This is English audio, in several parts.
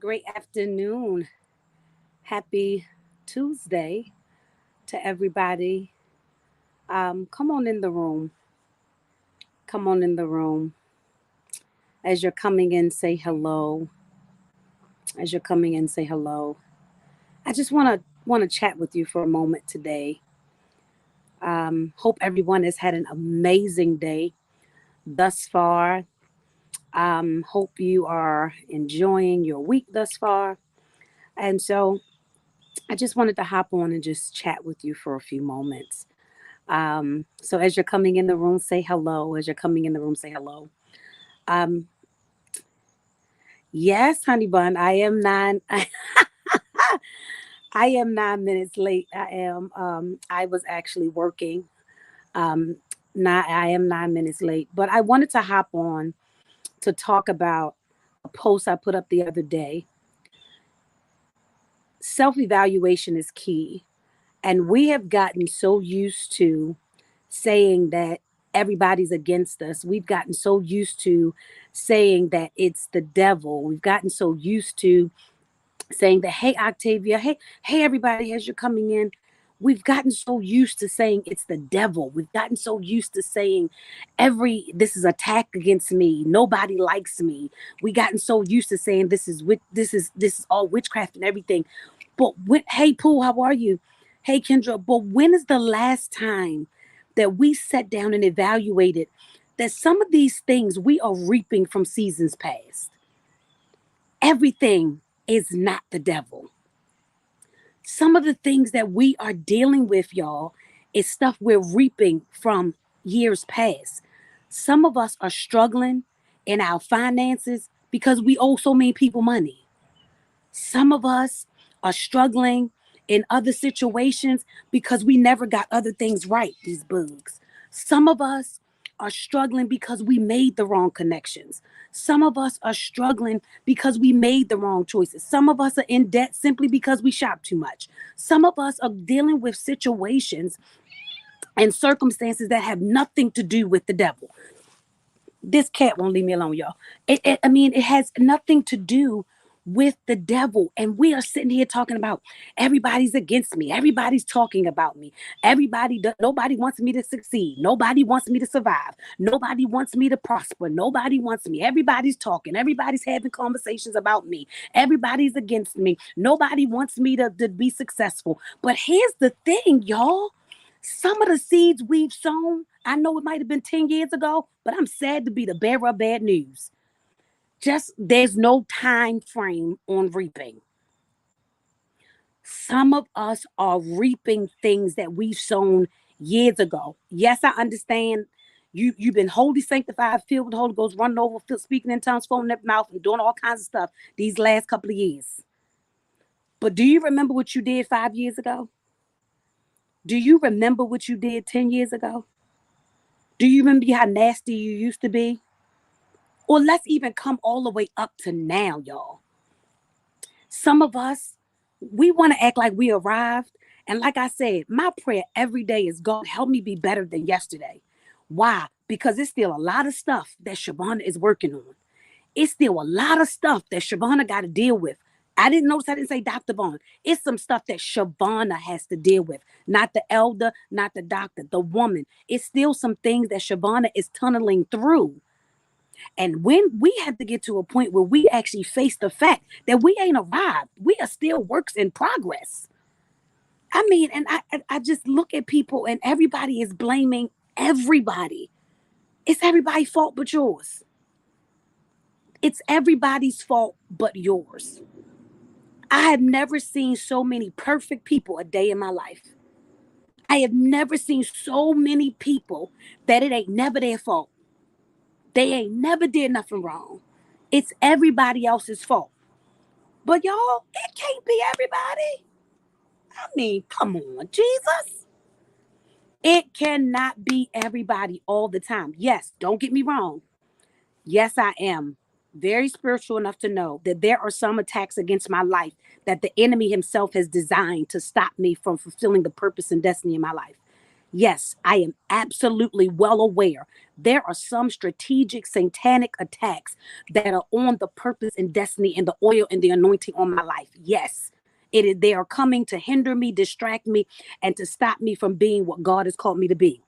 Great afternoon. Happy Tuesday to everybody. Come on in the room. Come on in the room. As you're coming in, say hello. As you're coming in, say hello. I just want to chat with you for a moment today. Hope everyone has had an amazing day thus far. Hope you are enjoying your week thus far. And so I just wanted to hop on and just chat with you for a few moments. So as you're coming in the room, say hello. As you're coming in the room, say hello. Um, yes, honey bun, I am nine. I am 9 minutes late. I am. I was actually working. Um, I am 9 minutes late, but I wanted to hop on to talk about a post I put up the other day. Self evaluation is key, and we have gotten so used to saying that everybody's against us. We've gotten so used to saying that it's the devil. We've gotten so used to saying that, hey, Octavia, hey, everybody, as you're coming in. We've gotten so used to saying it's the devil. We've gotten so used to saying this is attack against me. Nobody likes me. We gotten so used to saying this is all witchcraft and everything. But hey, Pooh, how are you? Hey, Kendra, but when is the last time that we sat down and evaluated that some of these things we are reaping from seasons past? Everything is not the devil. Some of the things that we are dealing with, y'all, is stuff we're reaping from years past. Some of us are struggling in our finances because we owe so many people money. Some of us are struggling in other situations because we never got other things right, these bugs. Some of us are struggling because we made the wrong connections. Some of us are struggling because we made the wrong choices. Some of us are in debt simply because we shop too much. Some of us are dealing with situations and circumstances that have nothing to do with the devil. This cat won't leave me alone, y'all. It has nothing to do with the devil. And we are sitting here talking about everybody's against me. Everybody's talking about me. Nobody wants me to succeed. Nobody wants me to survive. Nobody wants me to prosper. Nobody wants me. Everybody's talking. Everybody's having conversations about me. Everybody's against me. Nobody wants me to be successful. But here's the thing, y'all. Some of the seeds we've sown, I know it might have been 10 years ago, but I'm sad to be the bearer of bad news. Just there's no time frame on reaping. Some of us are reaping things that we've sown years ago. Yes, I understand you've been holy sanctified, filled with the Holy Ghost, running over, speaking in tongues, foaming at the mouth, and doing all kinds of stuff these last couple of years. But do you remember what you did 5 years ago? Do you remember what you did 10 years ago? Do you remember how nasty you used to be? Or let's even come all the way up to now, y'all. Some of us, we want to act like we arrived. And like I said, my prayer every day is God, help me be better than yesterday. Why? Because it's still a lot of stuff that Shavonna is working on. It's still a lot of stuff that Shavonna got to deal with. I didn't say Dr. Vaughn. It's some stuff that Shavonna has to deal with. Not the elder, not the doctor, the woman. It's still some things that Shavonna is tunneling through. And when we have to get to a point where we actually face the fact that we ain't arrived, we are still works in progress. I mean, and I just look at people and everybody is blaming everybody. It's everybody's fault but yours. It's everybody's fault but yours. I have never seen so many perfect people a day in my life. I have never seen so many people that it ain't never their fault. They ain't never did nothing wrong. It's everybody else's fault. But y'all, it can't be everybody. I mean, come on, Jesus. It cannot be everybody all the time. Yes, don't get me wrong. Yes, I am very spiritual enough to know that there are some attacks against my life that the enemy himself has designed to stop me from fulfilling the purpose and destiny in my life. Yes, I am absolutely well aware. There are some strategic satanic attacks that are on the purpose and destiny and the oil and the anointing on my life. Yes. It is, they are coming to hinder me, distract me, and to stop me from being what God has called me to be.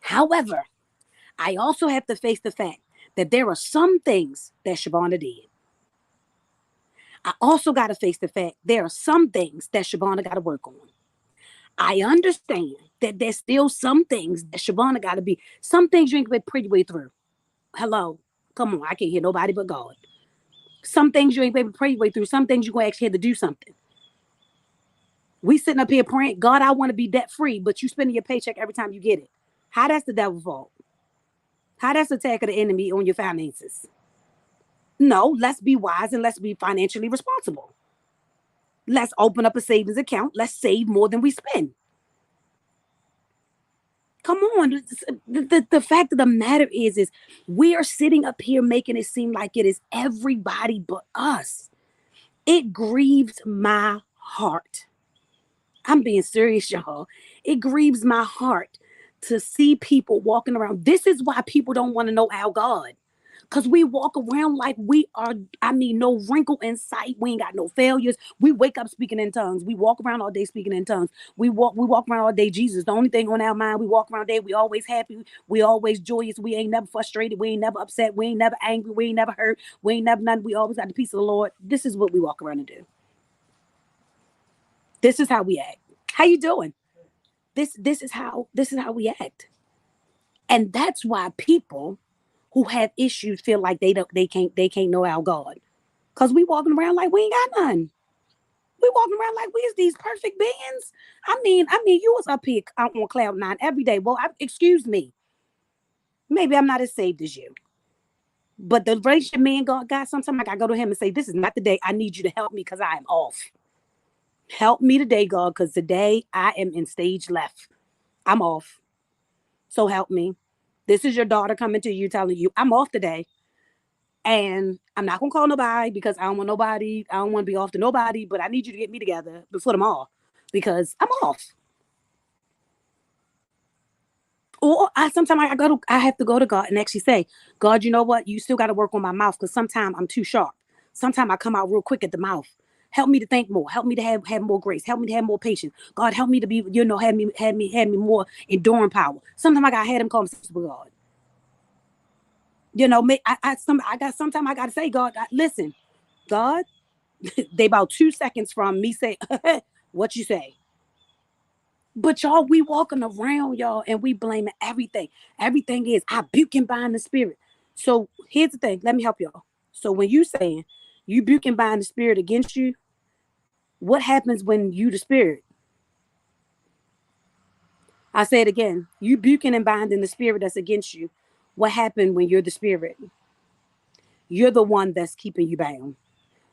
However, I also have to face the fact that there are some things that Shavonna did. I also got to face the fact there are some things that Shavonna got to work on. I understand that there's still some things that Shavonna got to be. Some things you ain't gonna be pretty way through. Hello, come on, I can't hear nobody but God. Some things you ain't gonna be pretty way through. Some things you gonna actually have to do something. We sitting up here praying, God, I want to be debt free, but you spending your paycheck every time you get it. How that's the devil's fault? How that's the attack of the enemy on your finances? No, let's be wise and let's be financially responsible. Let's open up a savings account. Let's save more than we spend. Come on. The fact of the matter is we are sitting up here making it seem like it is everybody but us. It grieves my heart. I'm being serious, y'all. It grieves my heart to see people walking around. This is why people don't want to know our God. Because we walk around like we are, no wrinkle in sight. We ain't got no failures. We wake up speaking in tongues. We walk around all day speaking in tongues. We walk around all day, Jesus. The only thing on our mind, we walk around day, we always happy. We always joyous. We ain't never frustrated. We ain't never upset. We ain't never angry. We ain't never hurt. We ain't never none. We always got the peace of the Lord. This is what we walk around and do. This is how we act. How you doing? This is how we act. And that's why people who have issues feel like they can't know our God. Cause we walking around like we ain't got none. We walking around like we is these perfect beings. You was up here out on cloud nine every day. Well, excuse me. Maybe I'm not as saved as you. But the relationship me and God got, sometimes I gotta go to him and say, this is not the day. I need you to help me because I am off. Help me today, God, because today I am in stage left. I'm off. So help me. This is your daughter coming to you telling you I'm off today. And I'm not gonna call nobody because I don't want nobody. I don't want to be off to nobody. But I need you to get me together before tomorrow because I'm off. Or I have to go to God and actually say, God, you know what? You still got to work on my mouth because sometimes I'm too sharp. Sometimes I come out real quick at the mouth. Help me to think more. Help me to have more grace. Help me to have more patience. God, help me to be, have me more enduring power. Sometimes I got to have them conversations with God. Sometimes I got to say, God, listen, God, they about 2 seconds from me say, what you say. But y'all, we walking around, y'all, and we blaming everything. Everything is, I buke and bind the spirit. So here's the thing. Let me help y'all. So when you saying you buke and bind the spirit against you, what happens when you the spirit? I say it again. You buking and binding the spirit that's against you. What happened when you're the spirit? You're the one that's keeping you bound.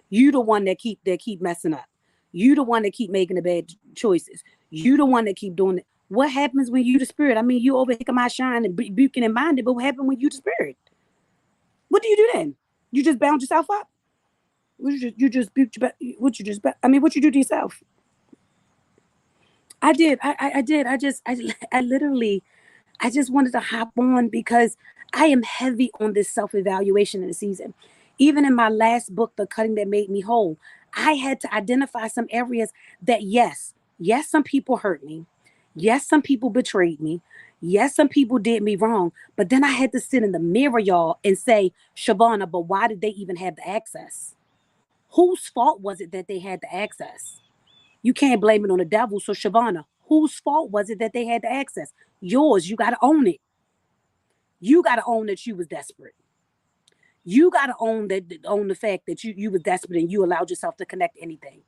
You the one that keep messing up. You the one that keep making the bad choices. You the one that keep doing it. What happens when you the spirit? You over here my shine and buking and binding, but what happened when you the spirit? What do you do then? You just bound yourself up? You just buked what you do to yourself? I did. I did. I literally I just wanted to hop on because I am heavy on this self-evaluation in the season. Even in my last book, The Cutting That Made Me Whole, I had to identify some areas that yes, some people hurt me. Yes, some people betrayed me. Yes, some people did me wrong. But then I had to sit in the mirror, y'all, and say, Shavonna, but why did they even have the access? Whose fault was it that they had the access? You can't blame it on the devil. So, Shavonna, whose fault was it that they had the access? Yours. You got to own it. You got to own that you was desperate. You got to own the fact that you was desperate and you allowed yourself to connect to anything.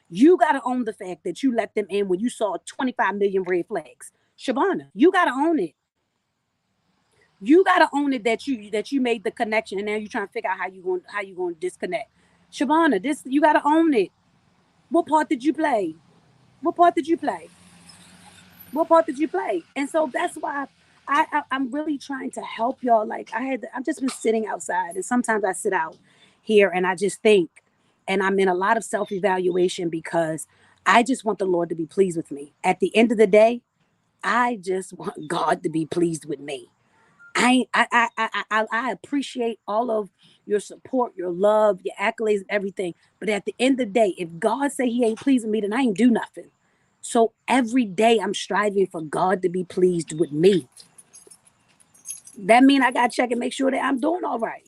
You got to own the fact that you let them in when you saw 25 million red flags. Shavonna, you got to own it. You got to own it that you made the connection and now you're trying to figure out how you going to disconnect. Shavonna, this you got to own it. What part did you play? What part did you play? What part did you play? And so that's why I'm really trying to help y'all. Like I've just been sitting outside, and sometimes I sit out here and I just think, and I'm in a lot of self evaluation because I just want the Lord to be pleased with me. At the end of the day, I just want God to be pleased with me. I appreciate all of your support, your love, your accolades, and everything. But at the end of the day, if God say He ain't pleasing me, then I ain't do nothing. So every day I'm striving for God to be pleased with me. That mean I gotta check and make sure that I'm doing all right.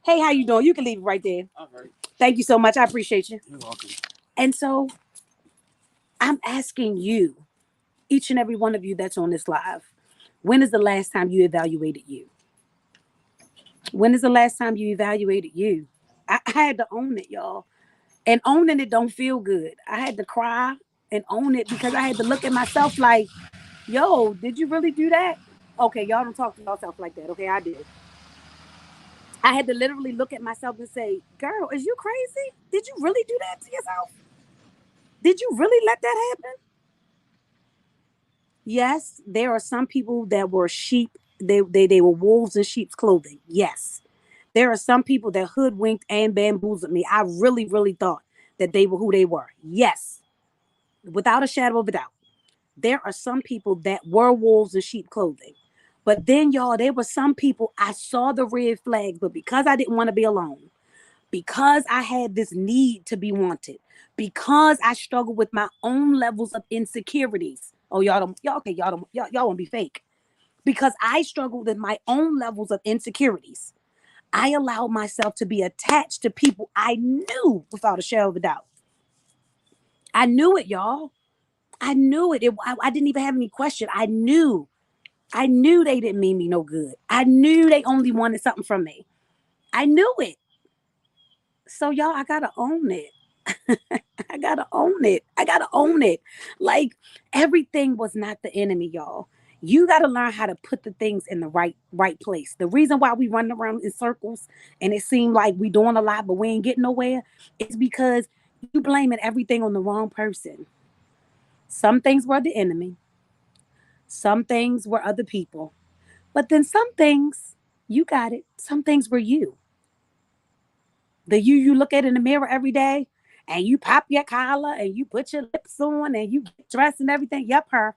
Hey, how you doing? You can leave it right there. All right. Thank you so much. I appreciate you. You're welcome. And so I'm asking you, each and every one of you that's on this live, when is the last time you evaluated you? When is the last time you evaluated you? I had to own it, y'all. And owning it don't feel good. I had to cry and own it because I had to look at myself like, yo, did you really do that? Okay, y'all don't talk to yourself like that. Okay, I did. I had to literally look at myself and say, girl, is you crazy? Did you really do that to yourself? Did you really let that happen? Yes, there are some people that were sheep. They were wolves in sheep's clothing. Yes. There are some people that hoodwinked and bamboozled me. I really, really thought that they were who they were. Yes. Without a shadow of a doubt. There are some people that were wolves in sheep clothing. But then, y'all, there were some people I saw the red flags, but because I didn't want to be alone, because I had this need to be wanted, because I struggled with my own levels of insecurities. Oh, y'all won't be fake. Because I struggled with my own levels of insecurities. I allowed myself to be attached to people I knew without a shadow of a doubt. I knew it, y'all. I knew it. I didn't even have any question. I knew. I knew they didn't mean me no good. I knew they only wanted something from me. I knew it. So, y'all, I got to own it. I got to own it. I got to own it. Like, everything was not the enemy, y'all. You got to learn how to put the things in the right place. The reason why we run around in circles and it seemed like we doing a lot but we ain't getting nowhere is because you blaming everything on the wrong person. Some things were the enemy. Some things were other people. But then some things, you got it. Some things were you. The you look at in the mirror every day and you pop your collar and you put your lips on and you get dressed and everything. Yep, her.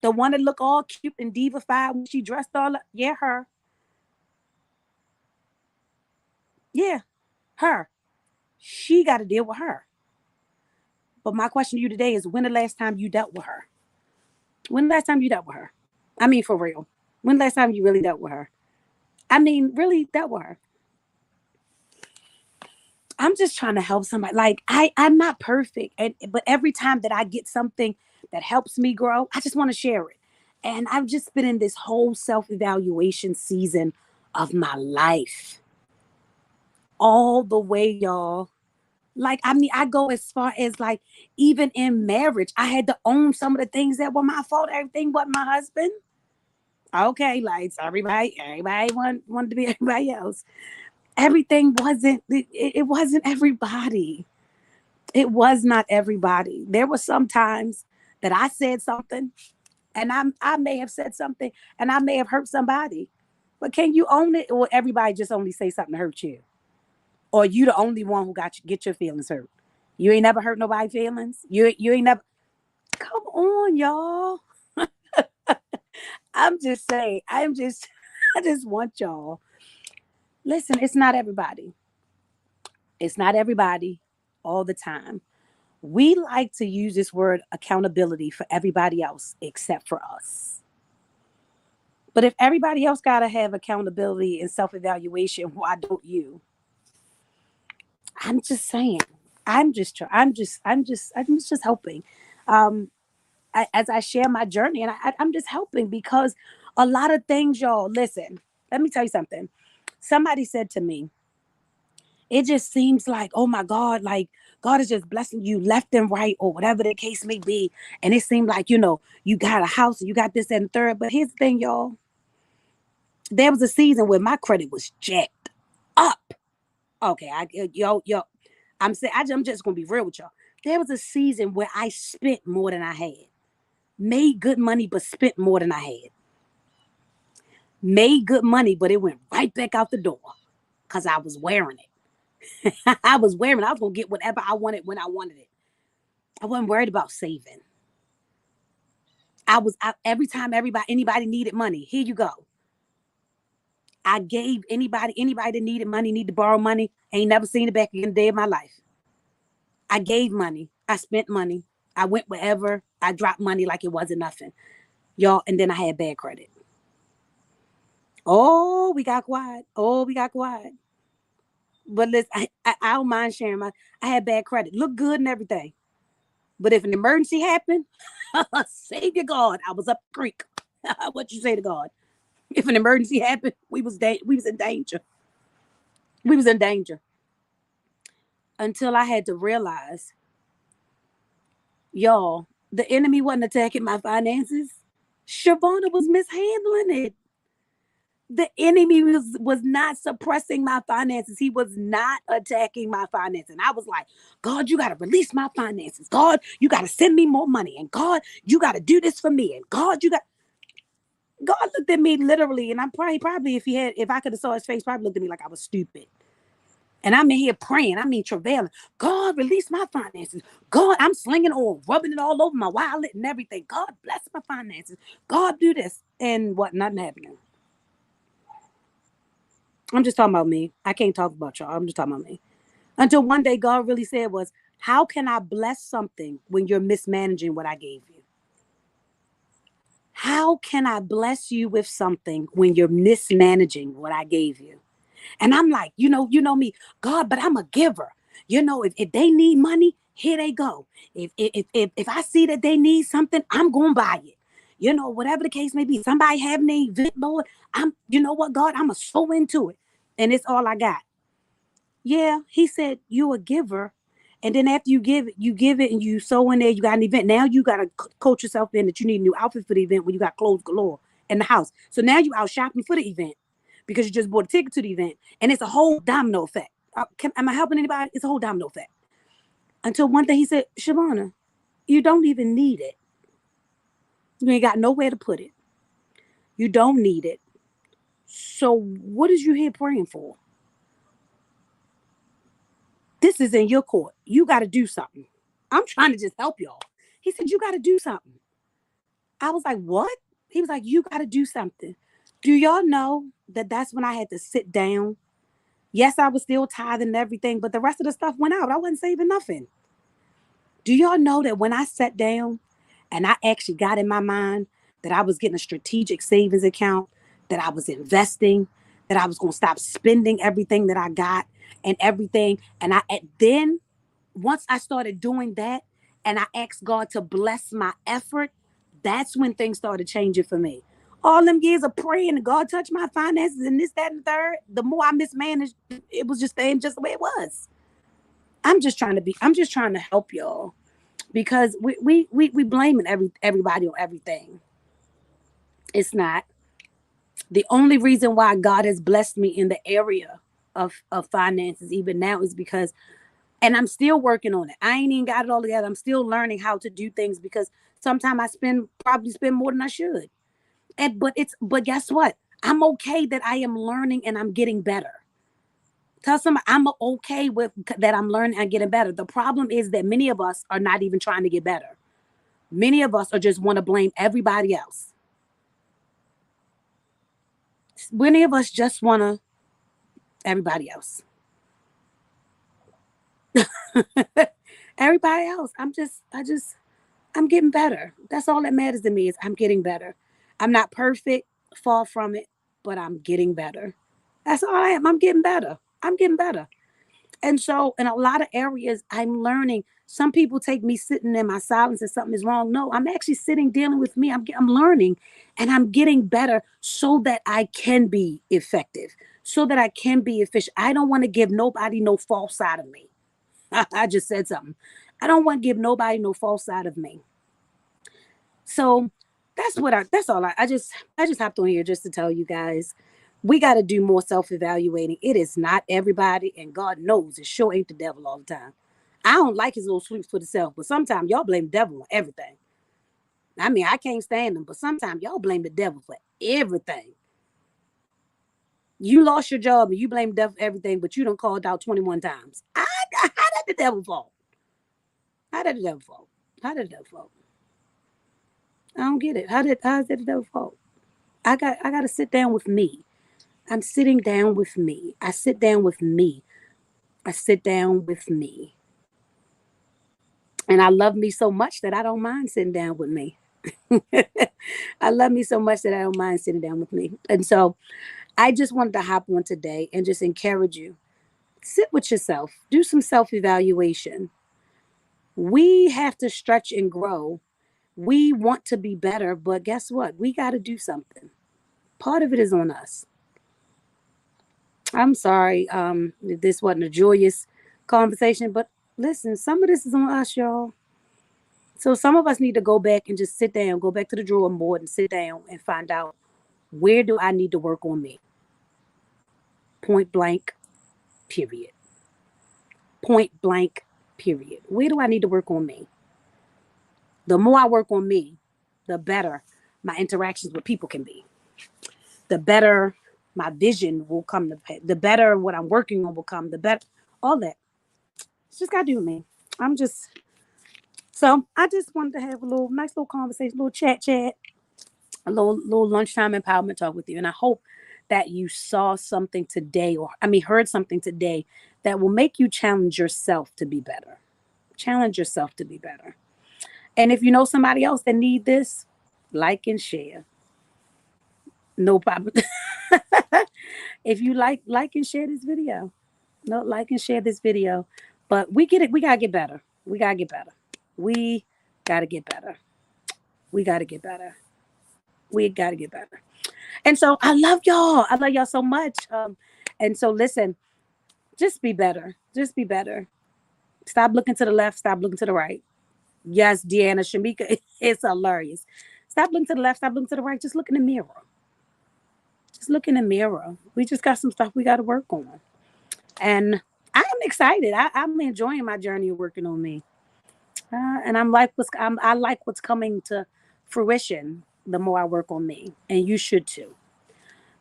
The one that look all cute and divified when she dressed all up. Yeah, her. Yeah, her. She got to deal with her. But my question to you today is when the last time you dealt with her? When the last time you dealt with her? I mean, for real. When the last time you really dealt with her? I mean, really dealt with her. I'm just trying to help somebody. Like I'm not perfect, but every time that I get something that helps me grow, I just want to share it. And I've just been in this whole self-evaluation season of my life, all the way, y'all. Like I mean, I go as far as like even in marriage, I had to own some of the things that were my fault. Everything but my husband. Okay, like so everybody wanted to be everybody else. Everything wasn't. It wasn't everybody. It was not everybody. There were some times that I said something and I may have said something and I may have hurt somebody. But can you own it or everybody just only say something to hurt you? Or you the only one who get your feelings hurt? You ain't never hurt nobody's feelings? You ain't never come on, y'all. I'm just saying, I just want y'all. Listen, it's not everybody. It's not everybody all the time. We like to use this word accountability for everybody else except for us. But if everybody else got to have accountability and self evaluation, why don't you? I'm just saying. I'm just helping. Um, as I share my journey, and I'm just helping because a lot of things, y'all. Listen, let me tell you something. Somebody said to me, it just seems like, oh my God, like God is just blessing you left and right, or whatever the case may be. And it seemed like, you got a house and you got this and third. But here's the thing, y'all. There was a season where my credit was jacked up. Okay, I'm just gonna be real with y'all. There was a season where I spent more than I had, made good money, but spent more than I had. Made good money, but it went right back out the door because I was wearing it. I was wearing it. I was gonna get whatever I wanted when I wanted it. I wasn't worried about saving. Every time anybody needed money, here you go. I gave anybody that needed money, need to borrow money, ain't never seen it back again a day of my life. I gave money. I spent money. I went wherever. I dropped money like it wasn't nothing. Y'all, and then I had bad credit. Oh, we got quiet. Oh, we got quiet. But listen, I don't mind sharing I had bad credit. Look good and everything. But if an emergency happened, Savior God, I was up the creek. What you say to God? If an emergency happened, we was in danger. We was in danger. Until I had to realize, y'all, the enemy wasn't attacking my finances. Shavonna was mishandling it. The enemy was not suppressing my finances. He was not attacking my finances. And I was like, God, you got to release my finances. God, you got to send me more money. And God, you got to do this for me. And God, God looked at me literally. And I'm probably if I could have saw his face, probably looked at me like I was stupid. And I'm in here praying. I mean, travailing. God, release my finances. God, I'm slinging oil, rubbing it all over my wallet and everything. God, bless my finances. God, do this. And what? Nothing happening. I'm just talking about me. I can't talk about y'all. I'm just talking about me. Until one day God really said was, how can I bless something when you're mismanaging what I gave you? How can I bless you with something when you're mismanaging what I gave you? And I'm like, you know me, God, but I'm a giver. If they need money, here they go. If I see that they need something, I'm going to buy it. Whatever the case may be, somebody having an event, Lord, you know what, God, I'm going to sow into it. And it's all I got. Yeah, he said, you a giver. And then after you give it and you sow in there, you got an event. Now you got to coach yourself in that you need a new outfit for the event when you got clothes galore in the house. So now you out shopping for the event because you just bought a ticket to the event. And it's a whole domino effect. Am I helping anybody? It's a whole domino effect. Until one day he said, Shavonna, you don't even need it. You ain't got nowhere to put it. You don't need it. So what is you here praying for? This is in your court. You got to do something. I'm trying to just help y'all. He said, you got to do something. I was like, what? He was like, you got to do something. Do y'all know that that's when I had to sit down? Yes, I was still tithing and everything, but the rest of the stuff went out. I wasn't saving nothing. Do y'all know that when I sat down and I actually got in my mind that I was getting a strategic savings account, that I was investing, that I was going to stop spending everything that I got and everything. And then once I started doing that and I asked God to bless my effort, that's when things started changing for me. All them years of praying and God touched my finances and this, that, and the third, the more I mismanaged, it was just staying just the way it was. I'm just trying to help y'all because we blaming everybody on everything. It's not. The only reason why God has blessed me in the area of finances even now is because, and I'm still working on it. I ain't even got it all together. I'm still learning how to do things because sometimes I probably spend more than I should. But guess what? I'm okay that I am learning and I'm getting better. Tell somebody I'm okay with that. I'm learning and getting better. The problem is that many of us are not even trying to get better. Many of us are just want to blame everybody else. Many of us just want to everybody else. Everybody else. I'm getting better. That's all that matters to me is I'm getting better. I'm not perfect, far from it, but I'm getting better. That's all I am. I'm getting better. I'm getting better. And so in a lot of areas, I'm learning. Some people take me sitting in my silence and something is wrong. No, I'm actually sitting, dealing with me. I'm learning and I'm getting better so that I can be effective, so that I can be efficient. I don't want to give nobody no false side of me. I just said something. I don't want to give nobody no false side of me. So that's all I just hopped on here just to tell you guys we got to do more self-evaluating. It is not everybody, and God knows it sure ain't the devil all the time. I don't like his little sweeps for the self, but sometimes y'all blame the devil on everything. I mean, I can't stand them, but sometimes y'all blame the devil for everything. You lost your job and you blame the devil for everything, but you don't called out 21 times. How did the devil fall? How did the devil fall? How did the devil fall? I don't get it. How is that their fault? I got to sit down with me. I'm sitting down with me. I sit down with me. I sit down with me. And I love me so much that I don't mind sitting down with me. I love me so much that I don't mind sitting down with me. And so I just wanted to hop on today and just encourage you. Sit with yourself. Do some self-evaluation. We have to stretch and grow. We want to be better, but guess what? We got to do something. Part of it is on us. I'm sorry, if this wasn't a joyous conversation, but listen, some of this is on us, y'all. So some of us need to go back and just sit down, go back to the drawing board and sit down and find out, where do I need to work on me? Point blank, period. Point blank, period. Where do I need to work on me? The more I work on me, the better my interactions with people can be. The better my vision will come to pay. The better what I'm working on will come. The better all that. It's just got to do with me. I'm just so I just wanted to have a little nice little conversation, little chat, a little lunchtime empowerment talk with you. And I hope that you saw something today, or I mean heard something today that will make you challenge yourself to be better. Challenge yourself to be better. And if you know somebody else that need this, like and share. No problem. If you like and share this video. No, like and share this video. But we get it. We gotta get better. We gotta get better. We gotta get better. We gotta get better. We gotta get better. And so I love y'all. I love y'all so much. And so listen, just be better. Just be better. Stop looking to the left. Stop looking to the right. Yes, Deanna Shamika, it's hilarious. Stop looking to the left. Stop looking to the right. Just look in the mirror. Just look in the mirror. We just got some stuff we got to work on. And I'm excited. I'm enjoying my journey of working on me. And I like what's coming to fruition the more I work on me. And you should too.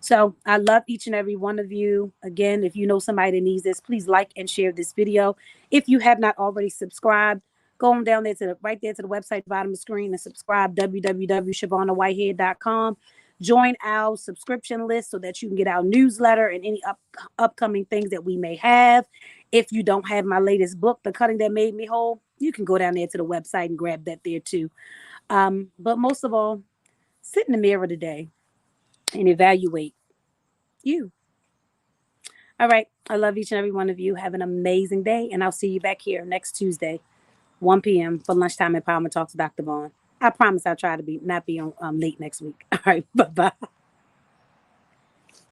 So I love each and every one of you. Again, if you know somebody that needs this, please like and share this video. If you have not already subscribed, go on down there to right there to the website, bottom of the screen, and subscribe, www.shavonnawhitehead.com. Join our subscription list so that you can get our newsletter and any upcoming things that we may have. If you don't have my latest book, The Cutting That Made Me Whole, you can go down there to the website and grab that there too. But most of all, sit in the mirror today and evaluate you. All right. I love each and every one of you. Have an amazing day. And I'll see you back here next Tuesday, 1 p.m. for Lunchtime Empowerment Talks with Dr. Vaughn. I promise I'll try to not be on late next week. All right. Bye-bye.